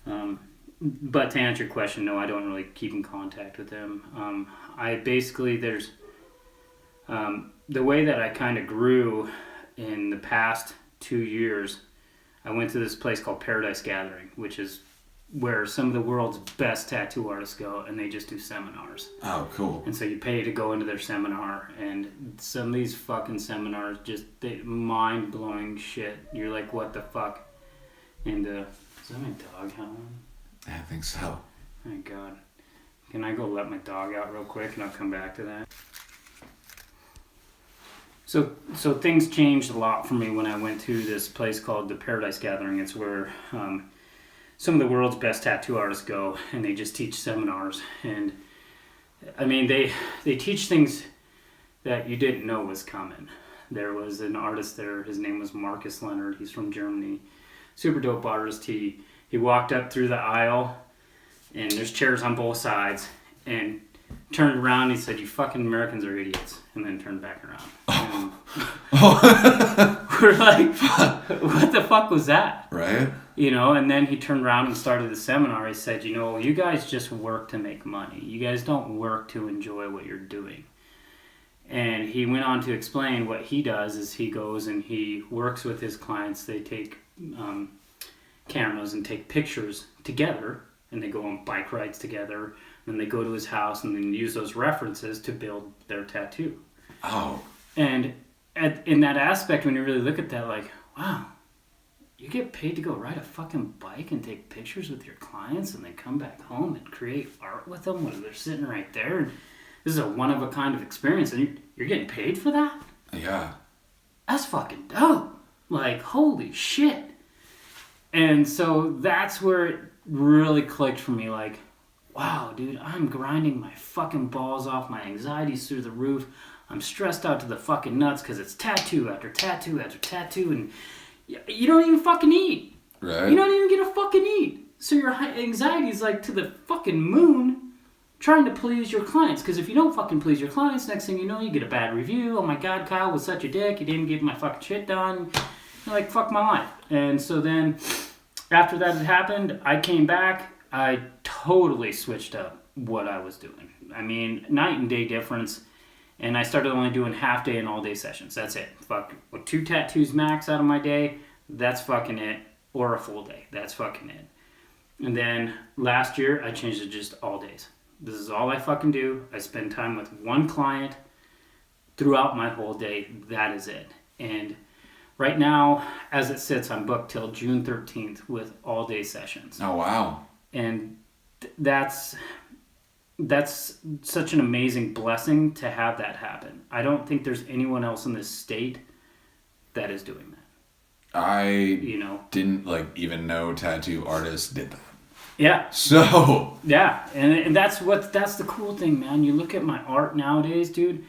But to answer your question, no, I don't really keep in contact with them. I basically, the way that I kind of grew in the past 2 years, I went to this place called Paradise Gathering, which is where some of the world's best tattoo artists go, and they just do seminars. Oh, cool. And so you pay to go into their seminar, and some of these fucking seminars just mind-blowing shit. You're like, what the fuck? And is that my dog howling? I think so. Thank God. Can I go let my dog out real quick, and I'll come back to that? So things changed a lot for me when I went to this place called the Paradise Gathering. It's where some of the world's best tattoo artists go, and they just teach seminars. And I mean, they teach things that you didn't know was coming. There was an artist there. His name was Marcus Leonard. He's from Germany. Super dope artist. He walked up through the aisle, and there's chairs on both sides, and turned around. And he said, "You fucking Americans are idiots," and then turned back around. And we're like, "What the fuck was that?" Right? You know, and then he turned around and started the seminar. He said, "You know, you guys just work to make money. You guys don't work to enjoy what you're doing." And he went on to explain what he does is he goes and he works with his clients. They take cameras and take pictures together, and they go on bike rides together, and they go to his house and then use those references to build their tattoo. Oh. And in that aspect, when you really look at that, like, wow, you get paid to go ride a fucking bike and take pictures with your clients, and they come back home and create art with them when they're sitting right there. And this is a one-of-a-kind of experience, and you're getting paid for that? Yeah. That's fucking dope. Like, holy shit. And so that's where it really clicked for me. Like, wow, dude, I'm grinding my fucking balls off. My anxiety's through the roof. I'm stressed out to the fucking nuts because it's tattoo after tattoo after tattoo, and you don't even fucking eat. Right. You don't even get to fucking eat. So your anxiety's like to the fucking moon trying to please your clients. Because if you don't fucking please your clients, next thing you know, you get a bad review. Oh my God, Kyle was such a dick. He didn't get my fucking shit done. You're like, fuck my life. And so then after that had happened, I came back. I totally switched up what I was doing. I mean, night and day difference. And I started only doing half day and all day sessions. That's it. Fuck, with 2 tattoos max out of my day, that's fucking it. Or a full day. That's fucking it. And then last year, I changed it to just all days. This is all I fucking do. I spend time with one client throughout my whole day. That is it. And right now, as it sits, I'm booked till June 13th with all day sessions. Oh, wow. And that's such an amazing blessing to have that happen. I don't think there's anyone else in this state that is doing that. I didn't even know tattoo artists did that. Yeah. So. Yeah, and that's the cool thing, man. You look at my art nowadays, dude.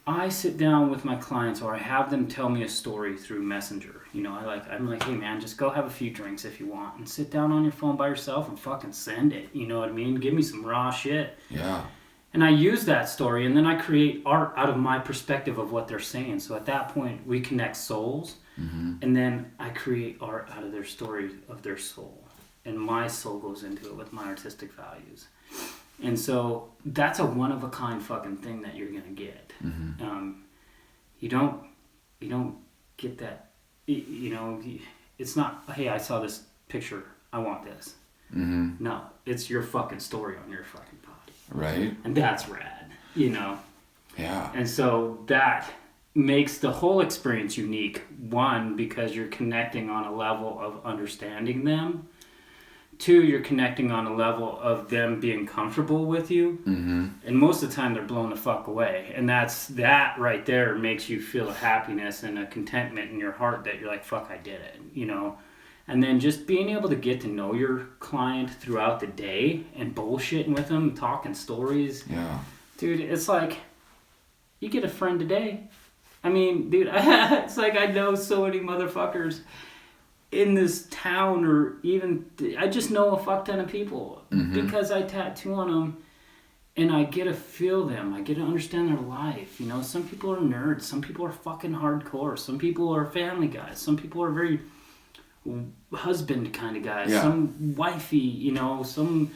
I sit down with my clients, or I have them tell me a story through Messenger. You know, I'm like, hey man, just go have a few drinks if you want, and sit down on your phone by yourself and fucking send it. You know what I mean? Give me some raw shit. Yeah. And I use that story, and then I create art out of my perspective of what they're saying. So at that point, we connect souls, and then I create art out of their story of their soul, and my soul goes into it with my artistic values. And so that's a one-of-a-kind fucking thing that you're gonna get. You don't get that. You know, it's not, hey, I saw this picture, I want this. No, it's your fucking story on your fucking body. Right. And that's rad, you know. Yeah. And so that makes the whole experience unique. One, because you're connecting on a level of understanding them. 2, you're connecting on a level of them being comfortable with you. And most of the time they're blown the fuck away. And that right there makes you feel a happiness and a contentment in your heart that you're like, fuck, I did it, you know. And then just being able to get to know your client throughout the day and bullshitting with them, talking stories. Yeah. Dude, it's like, you get a friend today. I mean, dude, it's like I know so many motherfuckers in this town, or even I just know a fuck ton of people because I tattoo on them, and I get to feel them. I get to understand their life. You know, some people are nerds, some people are fucking hardcore, some people are family guys, some people are very husband kind of guy, Yeah. some wifey, you know, some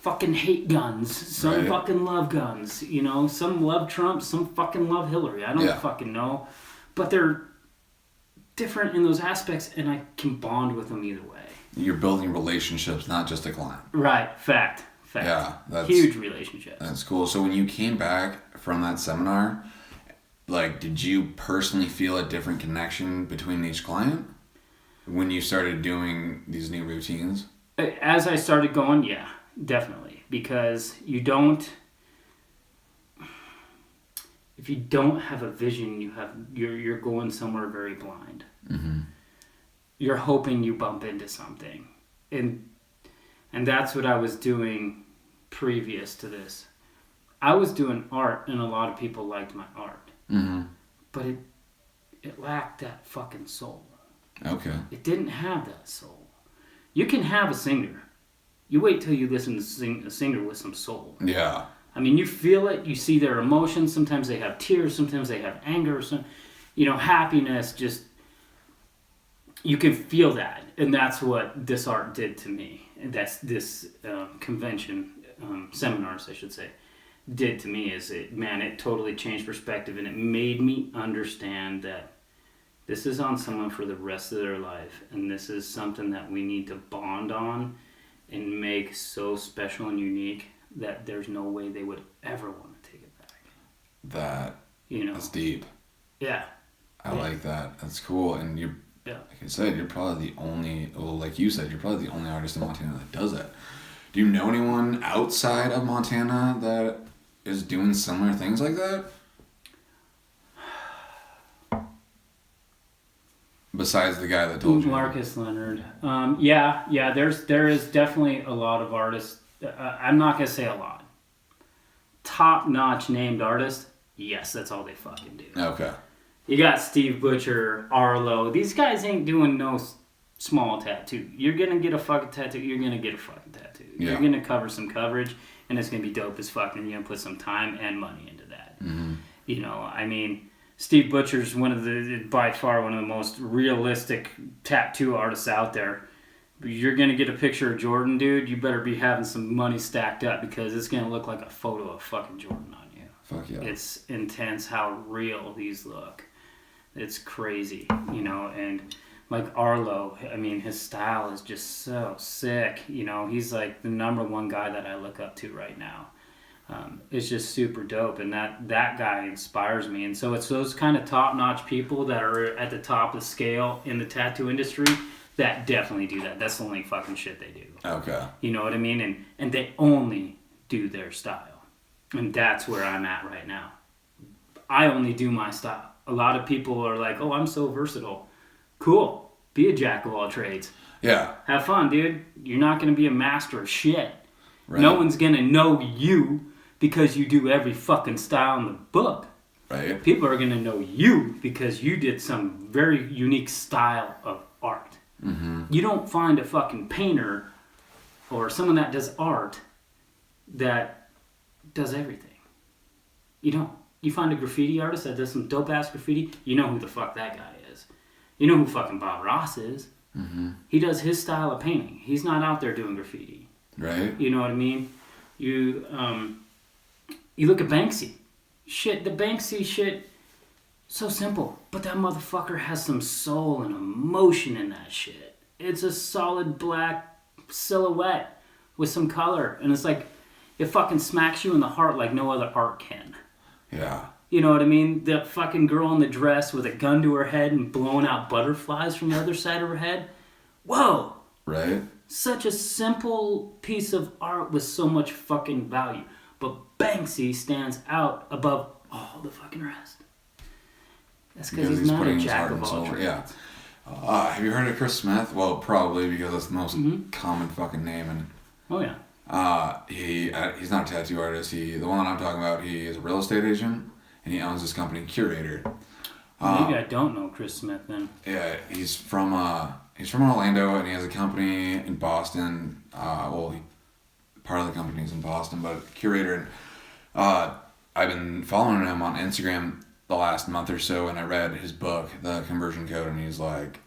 fucking hate guns, some Right. fucking love guns, you know, some love Trump, some fucking love Hillary. I don't Yeah. fucking know. But they're different in those aspects, and I can bond with them either way. You're building relationships, not just a client. Right. Fact. Yeah, that's Huge relationships. That's cool. So when you came back from that seminar, like, did you personally feel a different connection between each client when you started doing these new routines? As I started going, yeah, definitely, because you don't. If you don't have a vision, you're going somewhere very blind. Mm-hmm. You're hoping you bump into something, and that's what I was doing previous to this. I was doing art, and a lot of people liked my art, Mm-hmm. but it lacked that fucking soul. Okay. It didn't have that soul. You can have a singer. You wait till you listen to a singer with some soul. Yeah. I mean, you feel it. You see their emotions. Sometimes they have tears. Sometimes they have anger. Some, you know, happiness. Just you can feel that, and that's what this art did to me. And that's this convention seminars, I should say, did to me. It totally changed perspective, and it made me understand that this is on someone for the rest of their life, and this is something that we need to bond on and make so special and unique that there's no way they would ever want to take it back. You know? That's deep. Yeah. I like that. That's cool. And you're, Yeah. like I said, you're probably the only, well, like you said, you're probably the only artist in Montana that does that. Do you know anyone outside of Montana that is doing similar things like that? Besides the guy that told you. Marcus Leonard. There is definitely a lot of artists. I'm not going to say a lot. Top-notch named artists, yes, that's all they fucking do. Okay. You got Steve Butcher, Arlo. These guys ain't doing no small tattoo. You're going to get a fucking tattoo. You're going to get a fucking tattoo. Yeah. You're going to cover some coverage, and it's going to be dope as fuck, and you're going to put some time and money into that. Mm-hmm. You know, I mean, Steve Butcher's by far one of the most realistic tattoo artists out there. You're going to get a picture of Jordan, dude, you better be having some money stacked up because it's going to look like a photo of fucking Jordan on you. Fuck yeah. It's intense how real these look. It's crazy, you know, and like Arlo, I mean, his style is just so sick. You know, he's like the number one guy that I look up to right now. It's just super dope, and that guy inspires me. And so it's those kind of top-notch people that are at the top of the scale in the tattoo industry that definitely do that. That's the only fucking shit they do. Okay. You know what I mean? And they only do their style. And that's where I'm at right now. I only do my style. A lot of people are like, oh, I'm so versatile. Cool. Be a jack of all trades. Yeah. Have fun, dude. You're not going to be a master of shit. Right. No one's going to know you because you do every fucking style in the book. Right. People are going to know you because you did some very unique style of art. Mm-hmm. You don't find a fucking painter or someone that does art that does everything. You don't. You find a graffiti artist that does some dope-ass graffiti, you know who the fuck that guy is. You know who fucking Bob Ross is. Mm-hmm. He does his style of painting. He's not out there doing graffiti. Right. You know what I mean? You look at Banksy. Shit, the Banksy shit, so simple. But that motherfucker has some soul and emotion in that shit. It's a solid black silhouette with some color. And it's like, it fucking smacks you in the heart like no other art can. Yeah. You know what I mean? The fucking girl in the dress with a gun to her head and blowing out butterflies from the other side of her head. Whoa! Right. Such a simple piece of art with so much fucking value. But Banksy stands out above all the fucking rest. That's because he's not a jack of all trades. Yeah. Have you heard of Chris Smith? Well, probably because that's the most common fucking name. And Oh, yeah. he's not a tattoo artist. The one that I'm talking about, he is a real estate agent, and he owns this company, Curator. Maybe I don't know Chris Smith then. Yeah, he's from Orlando, and he has a company in Boston. Part of the company is in Boston, but Curator. I've been following him on Instagram the last month or so, and I read his book, The Conversion Code, and he's like,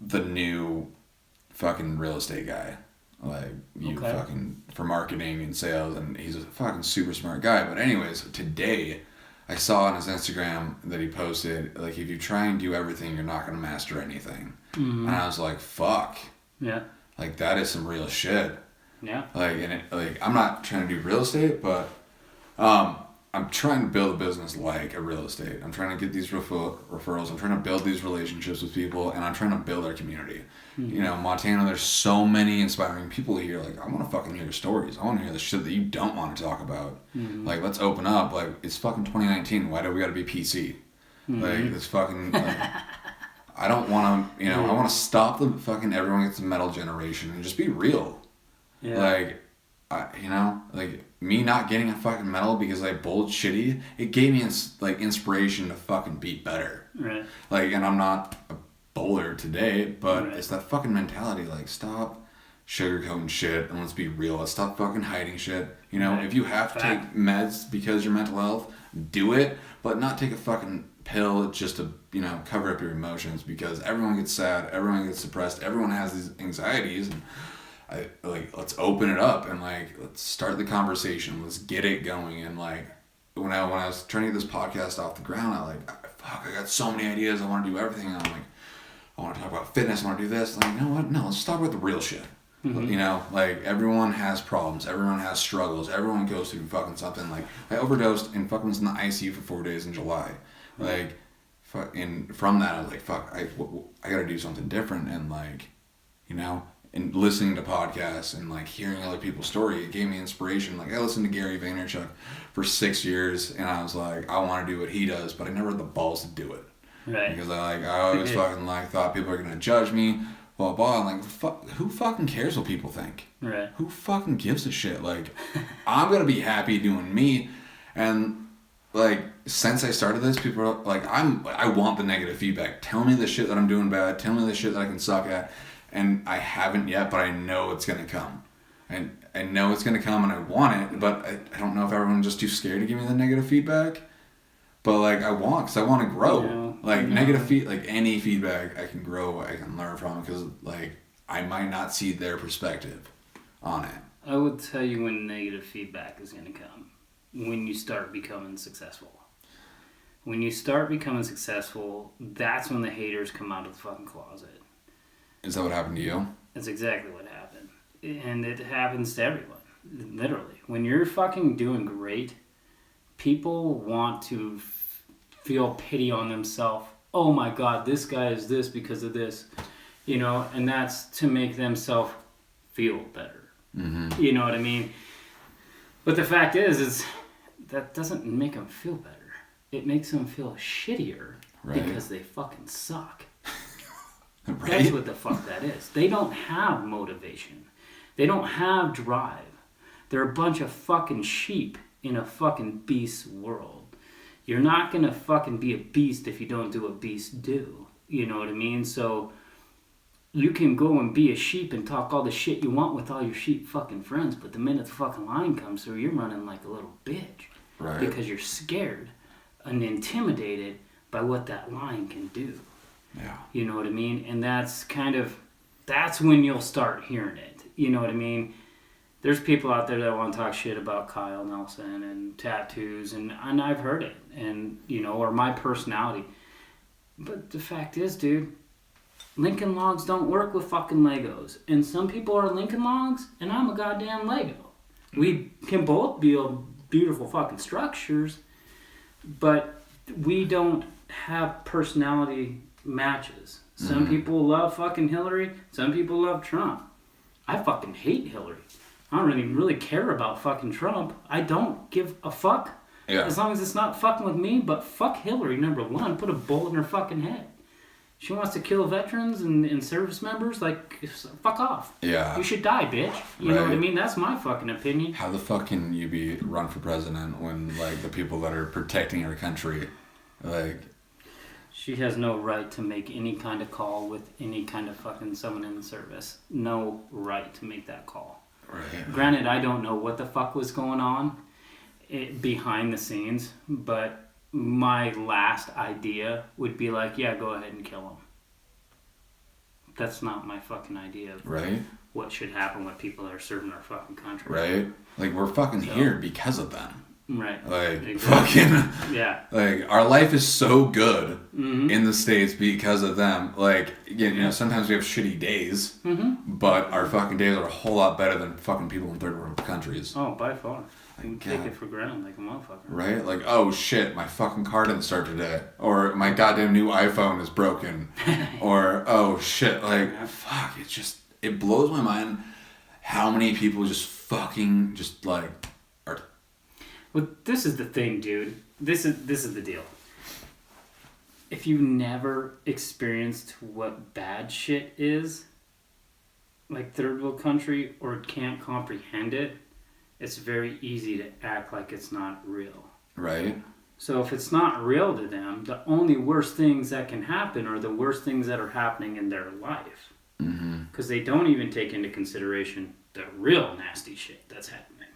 the new fucking real estate guy. Like, you Okay. fucking, for marketing and sales, and he's a fucking super smart guy. But anyways, today, I saw on his Instagram that he posted, like, if you try and do everything, you're not going to master anything. Mm-hmm. And I was like, fuck. Yeah. Like, that is some real shit. Yeah. Like, and it, like, I'm not trying to do real estate, but I'm trying to build a business like a real estate. I'm trying to get these referrals. I'm trying to build these relationships with people, and I'm trying to build our community. Mm-hmm. You know, Montana, there's so many inspiring people here. Like, I want to fucking hear your stories. I want to hear the shit that you don't want to talk about. Mm-hmm. Like, let's open up. Like, it's fucking 2019. Why do we got to be PC? Mm-hmm. Like, it's fucking... Like, I don't want to, you know, I want to stop the fucking everyone gets a metal generation and just be real. Yeah. Like, you know, like me not getting a fucking medal because I bowled shitty, it gave me like inspiration to fucking be better. Right. Like, and I'm not a bowler today, but Right. it's that fucking mentality. Like, stop sugarcoating shit and let's be real. Let's stop fucking hiding shit. You know, Right. if you have to Fact. take meds because of your mental health, do it, but not take a fucking pill just to, you know, cover up your emotions, because everyone gets sad, everyone gets depressed, everyone has these anxieties, and let's open it up and like let's start the conversation, let's get it going. And like when I was trying to get this podcast off the ground, I got so many ideas, I want to do everything, and I'm like, I want to talk about fitness, I want to do this. I'm like, you know what, no, let's talk about the real shit. Mm-hmm. You know, like everyone has problems, everyone has struggles, everyone goes through fucking something. Like, I overdosed and fucking was in the ICU for 4 days in July. Like, and from that I was like, fuck, I gotta do something different. And like, you know, and listening to podcasts and like hearing other people's story, it gave me inspiration. Like, I listened to Gary Vaynerchuk for 6 years, and I was like, I want to do what he does, but I never had the balls to do it. Right. Because I always fucking like thought people are gonna judge me, blah blah. I'm like, who fucking cares what people think? Right. Who fucking gives a shit? Like, I'm gonna be happy doing me. And like, since I started this, people are like, I want the negative feedback. Tell me the shit that I'm doing bad. Tell me the shit that I can suck at. And I haven't yet, but I know it's gonna come. And I know it's gonna come, and I want it, but I don't know if everyone's just too scared to give me the negative feedback. But like, I want to grow. Yeah. Like, Yeah. negative like any feedback I can grow, I can learn from, because like I might not see their perspective on it. I would tell you when negative feedback is going to come. When you start becoming successful. When you start becoming successful, that's when the haters come out of the fucking closet. Is that what happened to you? That's exactly what happened. And it happens to everyone. Literally. When you're fucking doing great, people want to feel pity on themselves. Oh my God, this guy is this because of this. You know, and that's to make themselves feel better. Mm-hmm. You know what I mean? But the fact is that doesn't make them feel better. It makes them feel shittier Right. because they fucking suck. Right? That's what the fuck that is. They don't have motivation. They don't have drive. They're a bunch of fucking sheep in a fucking beast world. You're not gonna fucking be a beast if you don't do what beasts do. You know what I mean? So you can go and be a sheep and talk all the shit you want with all your sheep fucking friends, but the minute the fucking lion comes through, you're running like a little bitch. Right. Because you're scared and intimidated by what that lion can do. Yeah. You know what I mean? And that's when you'll start hearing it. You know what I mean? There's people out there that want to talk shit about Kyle Nelson and tattoos, and I've heard it, and, you know, or my personality. But the fact is, dude, Lincoln Logs don't work with fucking Legos. And some people are Lincoln Logs, and I'm a goddamn Lego. We can both build beautiful fucking structures, but we don't have personality matches. Some people love fucking Hillary, some people love Trump. I fucking hate Hillary. I don't really care about fucking Trump. I don't give a fuck. Yeah. As long as it's not fucking with me, but fuck Hillary, number one. Put a bullet in her fucking head. She wants to kill veterans and service members, like, fuck off. Yeah. You should die, bitch. You know what I Right. mean? That's my fucking opinion. How the fuck can you run for president when like the people that are protecting our country, like, She has no right to make any kind of call with any kind of fucking someone in the service. No right to make that call. right? Granted, I don't know what the fuck was going on behind the scenes, but my last idea would be like, yeah, go ahead and kill him. That's not my fucking idea of Right? what should happen with people that are serving our fucking country. Right? Like, we're fucking here because of them. Right. Like, Exactly. fucking... Yeah. Like, our life is so good Mm-hmm. in the States because of them. Like, you know, sometimes we have shitty days, Mm-hmm. but our fucking days are a whole lot better than fucking people in third world countries. Oh, by far. We God. take it for granted like a motherfucker. Right? Like, oh shit, my fucking car didn't start today. Or my goddamn new iPhone is broken. Or, oh shit, like, fuck, it's just, it blows my mind how many people just fucking, just like, are... Well, this is the thing, dude. This is the deal. If you never experienced what bad shit is, like third world country, or can't comprehend it, it's very easy to act like it's not real. Right? So if it's not real to them, the only worst things that can happen are the worst things that are happening in their life. Mm-hmm. Because they don't even take into consideration the real nasty shit that's happening.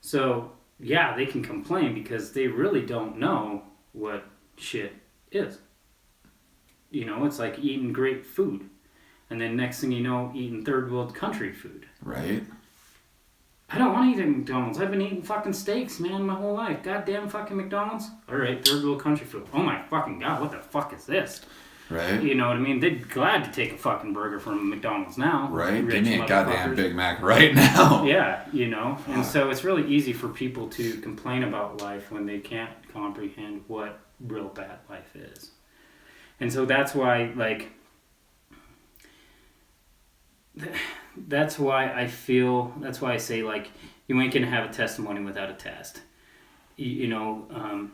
So, yeah, they can complain because they really don't know what shit is. You know, it's like eating great food. And then next thing you know, eating third world country food. Right? I don't want to eat at McDonald's. I've been eating fucking steaks, man, my whole life. Goddamn fucking McDonald's. Alright, third world country food. Oh my fucking god, what the fuck is this? Right? You know what I mean? They're glad to take a fucking burger from McDonald's now. Right? Rich Give me a goddamn motherfuckers. Big Mac right now. Yeah, you know? And so it's really easy for people to complain about life when they can't comprehend what real bad life is. And so that's why, like... That's why I feel... That's why I say, like, you ain't gonna have a testimony without a test. You know,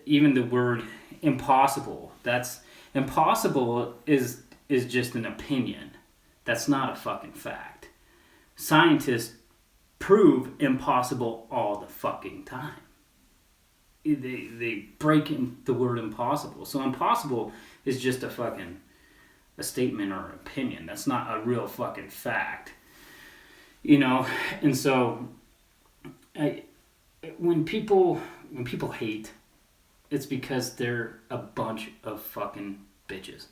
even the word impossible, that's... Impossible is just an opinion. That's not a fucking fact. Scientists prove impossible all the fucking time. They break in the word impossible. So impossible is just a statement or an opinion. That's not a real fucking fact. You know, and so when people hate, it's because they're a bunch of fucking bitches.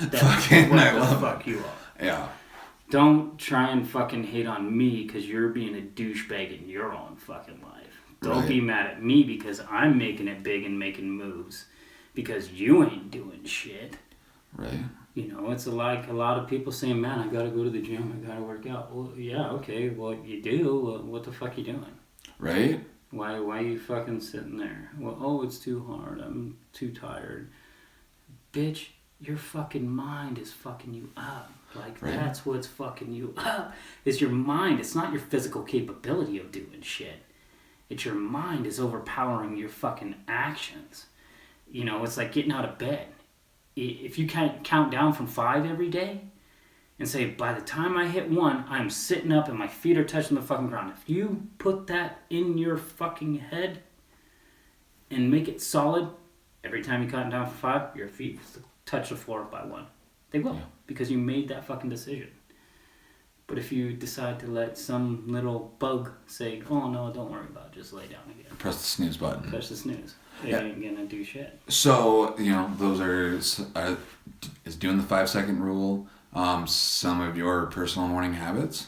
That's Fucking, what I the love fuck you are. Yeah. Don't try and fucking hate on me because you're being a douchebag in your own fucking life. Don't Right. be mad at me because I'm making it big and making moves because you ain't doing shit. Right? You know, it's like a lot of people saying, man, I gotta go to the gym, I gotta work out. Well, yeah, okay, well, you do. Well, what the fuck you doing? Right? Why are you fucking sitting there? Well, oh, it's too hard. I'm too tired. Bitch, your fucking mind is fucking you up. Like, Right. that's what's fucking you up. Is your mind. It's not your physical capability of doing shit. It's your mind is overpowering your fucking actions. You know, it's like getting out of bed. If you can't count down from 5 every day and say, by the time I hit 1, I'm sitting up and my feet are touching the fucking ground. If you put that in your fucking head and make it solid, every time you count down from 5, your feet will touch the floor by 1. They will, because you made that fucking decision. But if you decide to let some little bug say, oh no, don't worry about it, just lay down again. Press the snooze button. Press the snooze. It Yeah. ain't gonna do shit. So, you know, those are is doing the 5-second rule some of your personal morning habits?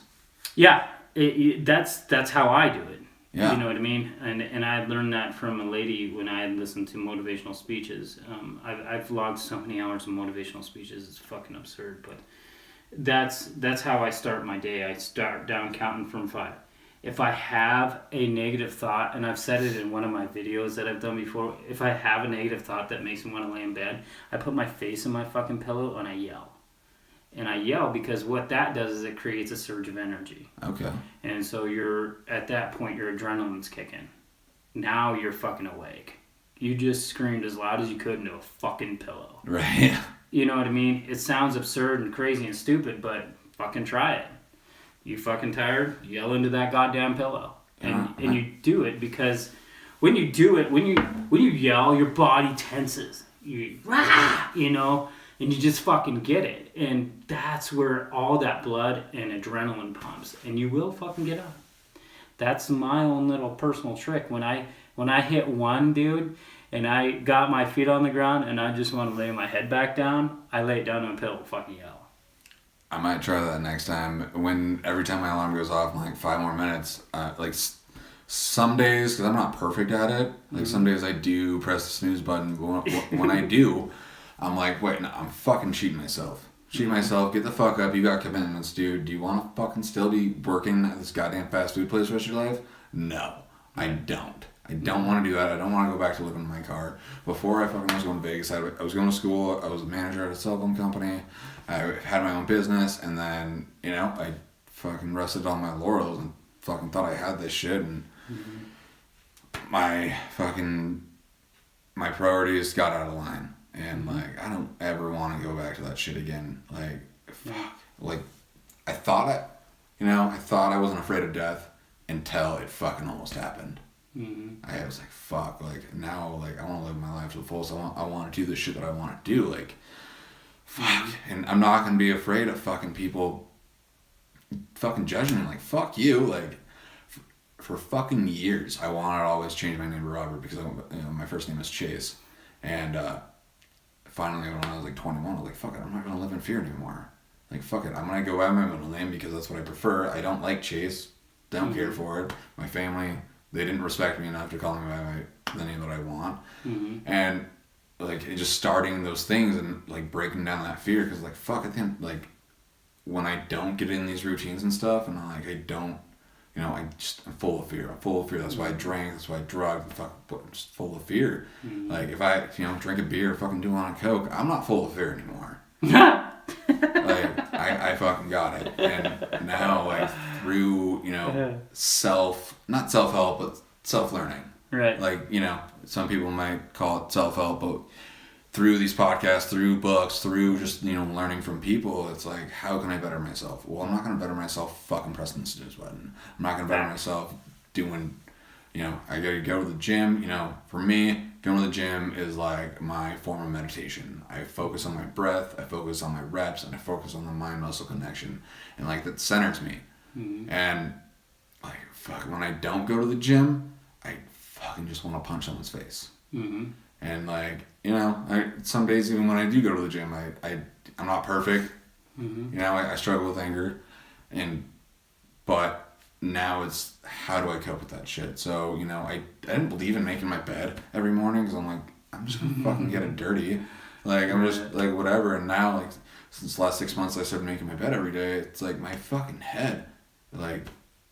Yeah, that's how I do it. Yeah. You know what I mean? And I learned that from a lady when I had listened to motivational speeches. I've vlogged so many hours of motivational speeches, it's fucking absurd. But that's how I start my day. I start down counting from 5. If I have a negative thought, and I've said it in one of my videos that I've done before, if I have a negative thought that makes me want to lay in bed, I put my face in my fucking pillow and I yell. And I yell because what that does is it creates a surge of energy. Okay. And so you're, at that point, your adrenaline's kicking. Now you're fucking awake. You just screamed as loud as you could into a fucking pillow. Right. You know what I mean? It sounds absurd and crazy and stupid, but fucking try it. You fucking tired? Yell into that goddamn pillow. And you do it because when you do it, when you yell, your body tenses. You know, and you just fucking get it. And that's where all that blood and adrenaline pumps. And you will fucking get up. That's my own little personal trick. When I when I hit 1, dude, and I got my feet on the ground and I just want to lay my head back down, I lay it down on a pillow, fucking yell. I might try that next time. When every time my alarm goes off in like 5 more minutes, some days, because I'm not perfect at it, like some days I do press the snooze button. But when I do, I'm like, wait, no, I'm fucking cheating myself. Cheating myself, get the fuck up. You got commitments, dude. Do you want to fucking still be working at this goddamn fast food place the rest of your life? No, I don't. I don't want to do that. I don't want to go back to living in my car. Before I fucking was going to Vegas, I was going to school. I was a manager at a cell phone company. I had my own business, and then, you know, I fucking rested on my laurels and fucking thought I had this shit, and my priorities got out of line. And, like, I don't ever want to go back to that shit again. Like, fuck. Like, I thought I wasn't afraid of death until it fucking almost happened. I was like, fuck, like, now, like, I want to live my life to the fullest. I want to do the shit that I want to do, like, fuck. And I'm not going to be afraid of fucking people fucking judging me, like, fuck you, like, for fucking years, I wanted to always change my name to Robert because, my first name is Chase, and, finally, when I was like 21, I was like, fuck it, I'm not going to live in fear anymore. Like, fuck it, I'm going to go by my middle name because that's what I prefer. I don't like Chase, don't care for it. My family, they didn't respect me enough to call me by the name that I want. And, like, just starting those things and, like, breaking down that fear, because, like, fuck, I think, like, when I don't get in these routines and stuff, and, like, I don't, I'm full of fear. I'm full of fear. That's why I drank. That's why I drugged. I'm just full of fear. Like, if I, drink a beer, fucking do on a Coke, I'm not full of fear anymore. Like, I fucking got it. And now, like, through, not self-help, but self-learning. Right. Like, some people might call it self-help, but through these podcasts, through books, through just, learning from people, it's like, how can I better myself? Well, I'm not going to better myself fucking pressing the snooze button. I'm not going to better myself doing, I got to go to the gym. For me, going to the gym is like my form of meditation. I focus on my breath, I focus on my reps, and I focus on the mind-muscle connection. And, like, that centers me. And, like, fuck, when I don't go to the gym, I fucking just want to punch someone's face. And, like, some days even when I do go to the gym, I'm not perfect. I struggle with anger, but now it's, how do I cope with that shit? So, I didn't believe in making my bed every morning because I'm like, I'm just gonna fucking get it dirty. Like, I'm just like, whatever. And now, like, since the last 6 months I started making my bed every day, it's like my fucking head, like,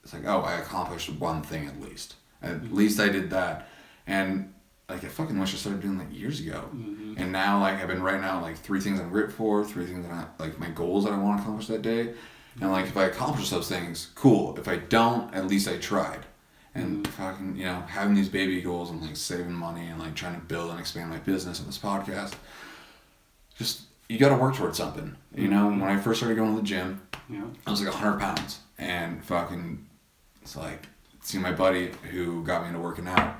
it's like, oh, I accomplished one thing at least. At least I did that. And, like, I fucking wish I started doing that years ago. And now, like, I've been writing out, like, 3 things I'm grateful for, 3 things that like, my goals that I want to accomplish that day. And, like, if I accomplish those things, cool. If I don't, at least I tried. And fucking, having these baby goals and, like, saving money and, like, trying to build and expand my business and this podcast, just, you got to work towards something. When I first started going to the gym, I was like 100 pounds. And fucking, it's like, see my buddy who got me into working out,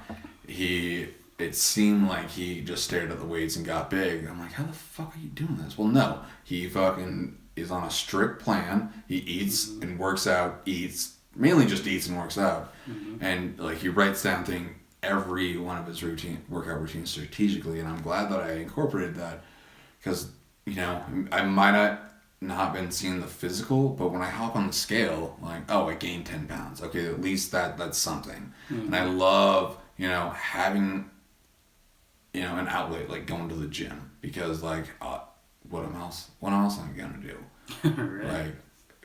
it seemed like he just stared at the weights and got big. I'm like, how the fuck are you doing this? Well, no. He fucking is on a strict plan. He eats and works out, mainly just eats and works out. And, like, he writes down every one of his workout routines strategically. And I'm glad that I incorporated that because, I might not been seeing the physical, but when I hop on the scale, like, oh, I gained 10 pounds. Okay, at least that's something. And I love, having, an outlet, like going to the gym, because, like, what else am I gonna do? Right. Like,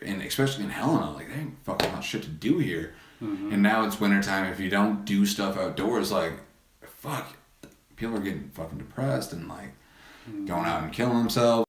and especially in Helena, like, there ain't fucking much shit to do here. And now it's wintertime. If you don't do stuff outdoors, like, fuck, people are getting fucking depressed and, like, going out and killing themselves.